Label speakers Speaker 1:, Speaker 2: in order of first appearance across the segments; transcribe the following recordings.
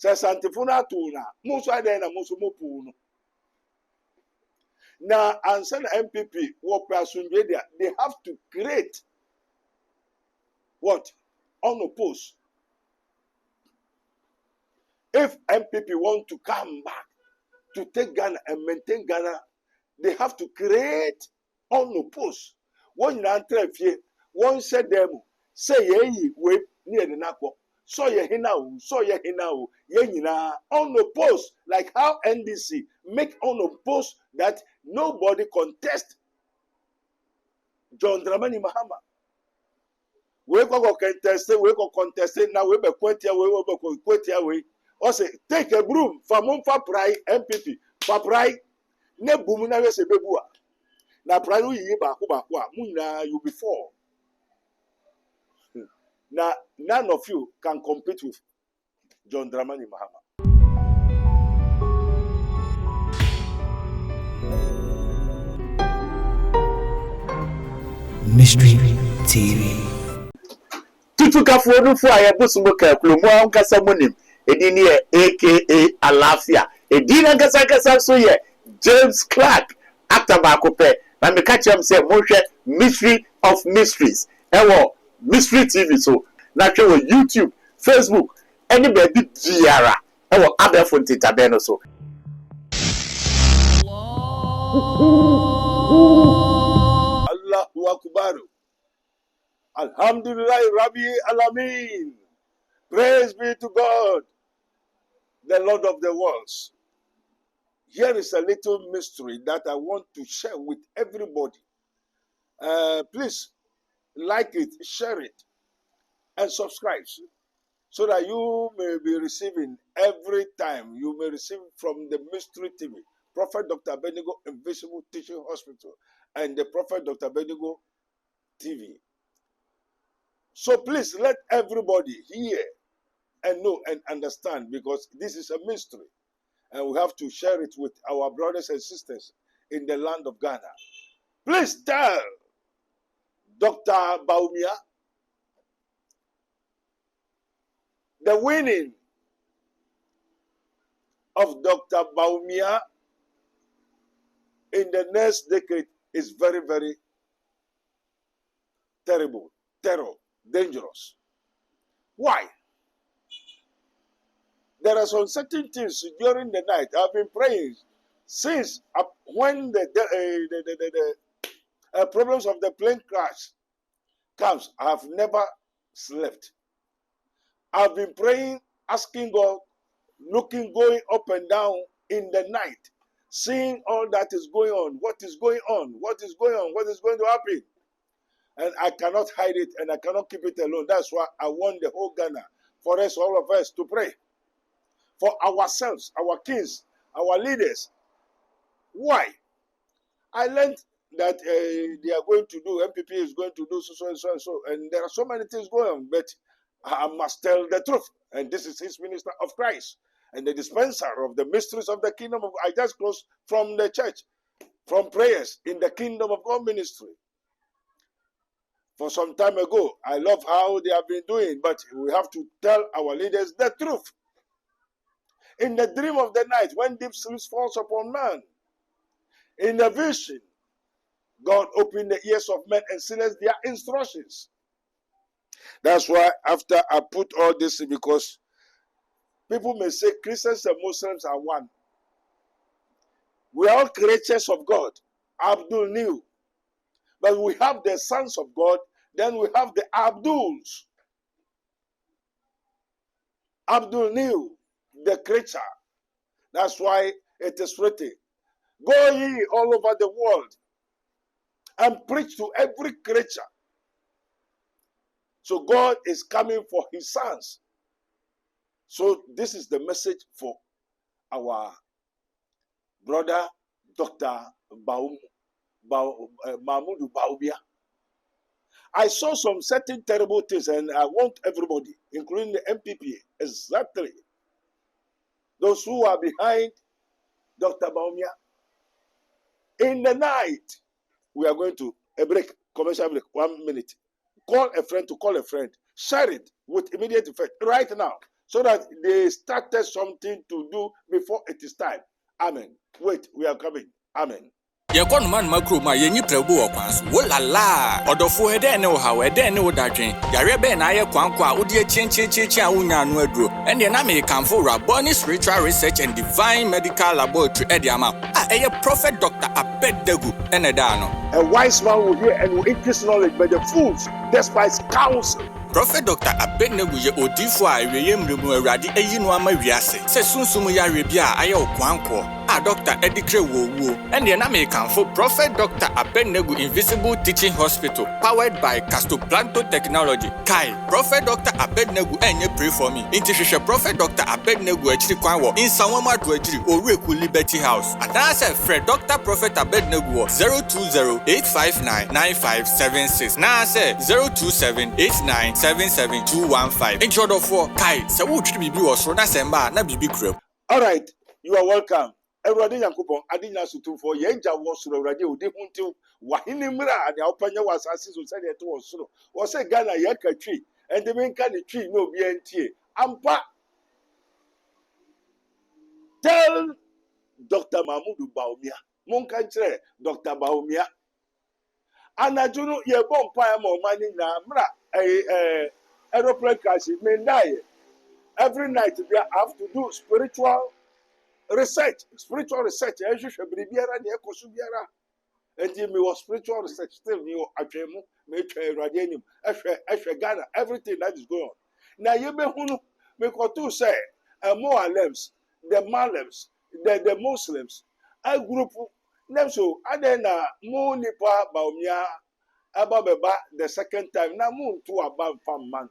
Speaker 1: Se santifuna tuna. Musu adena musu mupu no. Na ansa na MPP wo prasunje dia, they have to create what? Unopposed. If MPP want to come back to take Ghana and maintain Ghana, they have to create unopposed. One year, one said them, say ye we near the Nako. So ye hinau, so ye hinau, ye na unopposed, like how NDC make unopposed that nobody contest John Dramani Mahama. We go contest, now we be quotia, we be quotia, we. Or say, take a broom, Famumfa Prai, MPP, Paprai, ne boomuna se bebua. Na Prayu Yiba, Kubakwa, Muna, you before. Now, none of you can compete with John Dramani Mahama.
Speaker 2: Mystery TV.
Speaker 3: Tutuka fuonu fu aye busumuka klumu ankasa monim edini aka Alafia edina kasa so ye James Clark actor bakope na me catch am say mo hwe Mystery of Mysteries ewo Mystery TV so na hwe wo YouTube, Facebook any baby diara ewo abefo ntitabe no so
Speaker 1: Allahu Akbar. Alhamdulillah Rabbi Alamin. Praise be to God, the Lord of the worlds. Here is a little mystery that I want to share with everybody. Please like it, share it, and subscribe so that you may be receiving every time. You may receive from the Mystery TV, Prophet Dr. Abednego Invisible Teaching Hospital, and the Prophet Dr. Abednego TV. So please let everybody hear and know and understand, because this is a mystery and we have to share it with our brothers and sisters in the land of Ghana. Please tell Dr. BAWUMIA the winning of Dr. BAWUMIA in the next decade is very, very terrible, dangerous. Why? There are some certain things during the night. I've been praying since when the problems of the plane crash comes. I have never slept. I've been praying, asking God, going up and down in the night, seeing all that is going on. What is going on? What is going on? What is going to happen? And I cannot hide it and I cannot keep it alone. That's why I want the whole Ghana, for us, all of us, to pray for ourselves, our kings, our leaders. Why? I learned that they are going to do, MPP is going to do so and so and so. And there are so many things going on, but I must tell the truth. And this is his minister of Christ and the dispenser of the mysteries of the kingdom of God. I just closed from the church, from prayers in the kingdom of God ministry. For some time ago, I love how they have been doing, but we have to tell our leaders the truth. In the dream of the night, when deep sleep falls upon man, in the vision, God opened the ears of men and sealed their instructions. That's why after I put all this, because people may say Christians and Muslims are one. We are all creatures of God. Abdul knew. But we have the sons of God, then we have the Abduls. Abdul knew the creature. That's why it is written, go ye all over the world and preach to every creature. So God is coming for his sons. So this is the message for our brother, Dr. Mahmoud BAWUMIA. I saw some certain terrible things, and I want everybody, including the MPP, exactly those who are behind Dr. BAWUMIA. In the night, we are going to a break, commercial break, 1 minute. Call a friend to call a friend. Share it with immediate effect right now, so that they started something to do before it is time. Amen. Wait, we are coming. Amen.
Speaker 4: Yekon man makroma yenyi prebu okwanso wo lala odofo ede ne wo hawe ede ne wo dadwen yare be na ye kwankwa odi echienchienchi a wonya no aduro ene na me kanfo Raboni Spiritual Research and Divine Medical Laboratory ediama eye Prophet Dr. Abednego ene da no.
Speaker 1: A wise man will hear and will increase knowledge, but the fools despise counsel.
Speaker 4: Prophet Dr. Abednego ye odifo a eweye mremu awrade eyi no ama wiase se sunsumu yare bia aye okwanko Dr. Edikre Wowo and the name for Prophet Dr. Abednego Invisible Teaching Hospital powered by Castoplanto Technology. Kai Prophet Dr. Abednego enye pray for me. Intishisha Prophet Dr. Abednego echiri kwanwo in Sanwama Dwejiri Oreku Liberty House. And I said Fred Dr. Prophet Abednego 020-859-9576. Now I said 027-8977-215. In short of 4 Kai se wo twi bibi wo so na semba na bibi krem.
Speaker 1: All right, you are welcome. Everybody Yankupon, Adina Sutu for Yenja was already with Huntu, Wahinimra, and the Opanya was assistant said it was so. Was a Ghana Yaka tree, and the main kind of tree no BNT. Ampa. Tell Dr. Mahmoud Baumia, Monkantre, Dr. Baumia. And I do not hear bomb pie more money now, a aeroplane crash, it may die. Every night we have to do spiritual research. And me was spiritual research still me atwemu me twa radianium ehwe Ghana everything that is going on. Now you be hunu me koto say Moalems, the Malems, the Muslims, a group them so adena mo nipa baumia ababeba the second time na mo to abam fam man.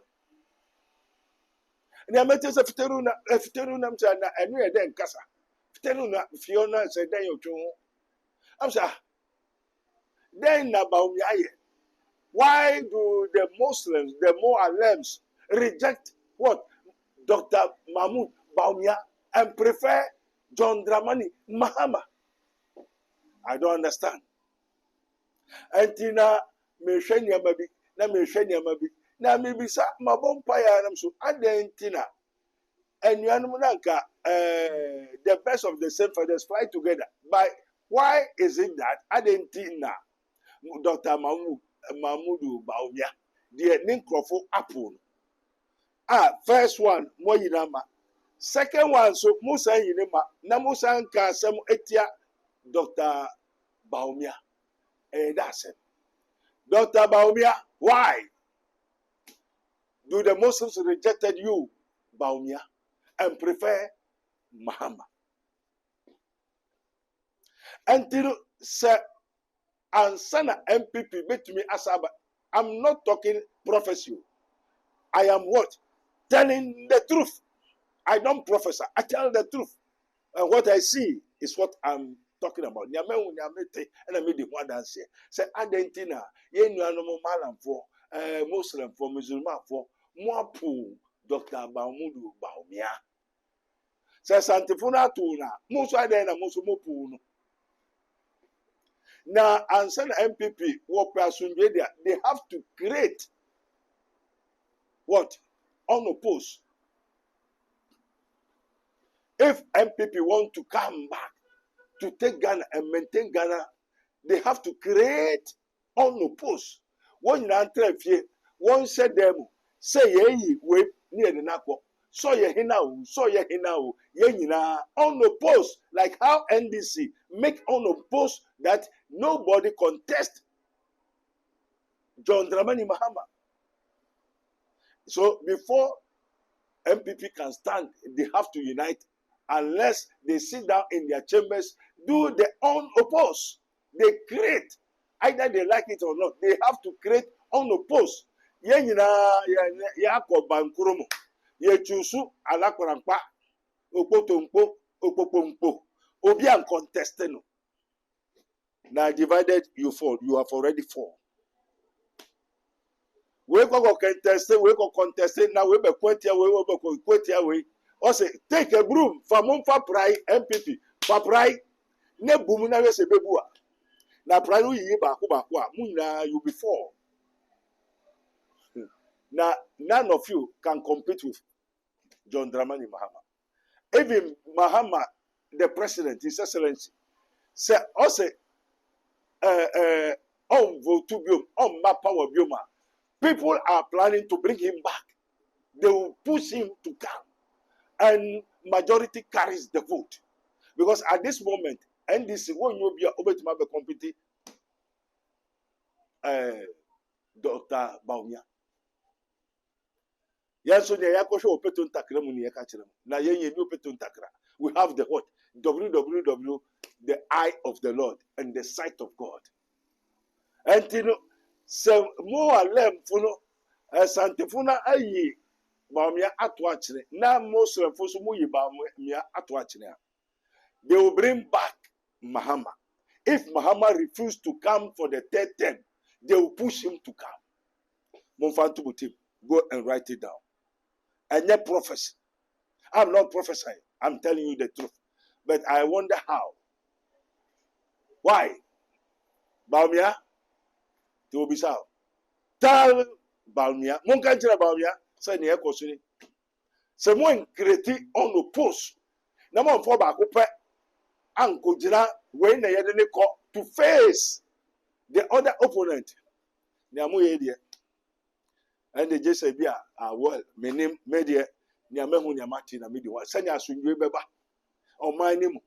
Speaker 1: Na mete se fiteru na mta na enu e den kasa. Fiteru na Fiona se den yo twu. Am say then na baumia ye. Why do the Muslims, the Moalems reject what? Dr. Mahmoud Baumia and prefer John Dramani Mahama? I don't understand. Antina me shenya mabi na me bisa mabompa ya nam so adentina enuanum nanka the best of the same fathers fly together. But why is it that adentina Dr. Mahmoud Baumia the ninkrofo apple first one mo yinama second one so Musa yinema na Musa nka asem etia Dr. Baumia that's it. Dr. Baumia, why do the Muslims rejected you, Baumia, and prefer Mahama? Until Sir Ansana MPP bet me asaba. I'm not talking prophecy. I am what? Telling the truth. I don't prophesy. I tell the truth. And what I see is what I'm talking about. Nyamete and I made the one dance here. Say Argentina, ye no malam for Muslim for Muslim for Mwapu Dr. Mahmoud Baumia. Say Santifuna tuna, Musa dena Musumopu. Now answer MPP what person they have to create what? Unopposed. If MPP want to come back to take Ghana and maintain Ghana, they have to create unopposed. One you one said them, say ye we near the Nako, so ye hinao, ye unopposed, like how NDC make unopposed that nobody contest John Dramani Mahama. So before MPP can stand, they have to unite unless they sit down in their chambers, do the unopposed. They create, either they like it or not, they have to create unopposed. Yako bankurumo, ye chusu alakorampa, opotompo, opopompo, obi uncontested. Now divided you fall, you have already fall. We go contest, now we be quentia we. Also, take a broom for Mumfa Prai MPP. For Prai, ne boomuna se bebua. Na Prai yi bakwa, muna you before. Now, none of you can compete with John Dramani Mahama. Even Mahama, the president, His Excellency, said also on vote to biom, on my power bioma. People are planning to bring him back. They will push him to come. And majority carries the vote. Because at this moment, NDC won't be able to compete Dr. BAWUMIA. Yes, so we have the what? www, the eye of the Lord and the sight of God. And you know, so more lem funo santifuna ayi BAWUMIA atwachire na most refuso mu yi BAWUMIA atwachire. They will bring back Mahama. If Mahama refused to come for the third term, they will push him to come. Monfantu Butim, go and write it down. And yet prophecy. I'm not prophesying. I'm telling you the truth. But I wonder how. Why? BAWUMIA, to be so. Tell BAWUMIA, Monkanjira BAWUMIA, say near Kosuni. Someone created on the post. Number 4 back up. Uncle Jira, when they had to face the other opponent. And they just say, yeah, well, my name, media, Niamehu Niamati, Namidiwa, Sanya Sunyu Beba, or my name.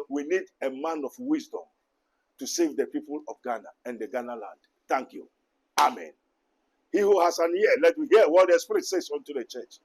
Speaker 1: We need a man of wisdom to save the people of Ghana and the Ghana land. Thank you. Amen. He who has an ear, let me hear what the Spirit says unto the church.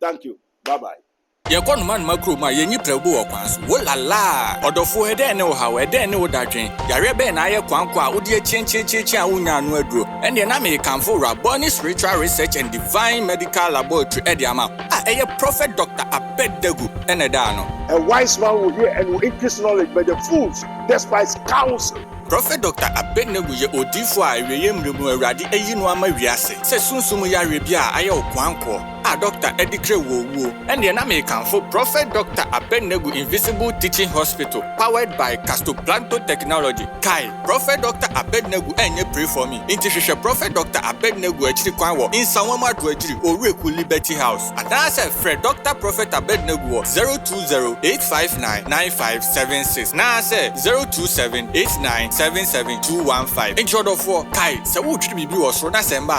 Speaker 1: Thank you. Bye-bye.
Speaker 4: Yekon man makro ma yenyi prebu okwanso wolala odofo ede ne wo hawe ede ne wo dadwen yare be na ye kwankwa odi echienchiechi a wonya no aduro ene na me kanfo Raboni Spiritual Research and Divine Medical Laboratory ede ama eye Prophet Dr. Abednego ene da no.
Speaker 1: A wise man will hear and will increase knowledge, but the fools despise counsel.
Speaker 4: Prophet Dr. Abednego ye odifo a eweyem remu awurade eyi no ama wiase se sunsumu yare bia aye okwanko Dr. Edikre Wowo and the American Prophet Dr. Abednego Invisible Teaching Hospital powered by Castoplanto Technology. Kai Prophet Dr. Abednego enye pray for me. Intishisha Prophet Dr. Abednego echiri kwanwo in Sanwama Dwejiri Oreku Liberty House. And I said Fred Dr. Prophet Abednego 020-859-9576. Now I said 027-8977-215. In short of 4 Kai se wo tiri bibi wo so na semba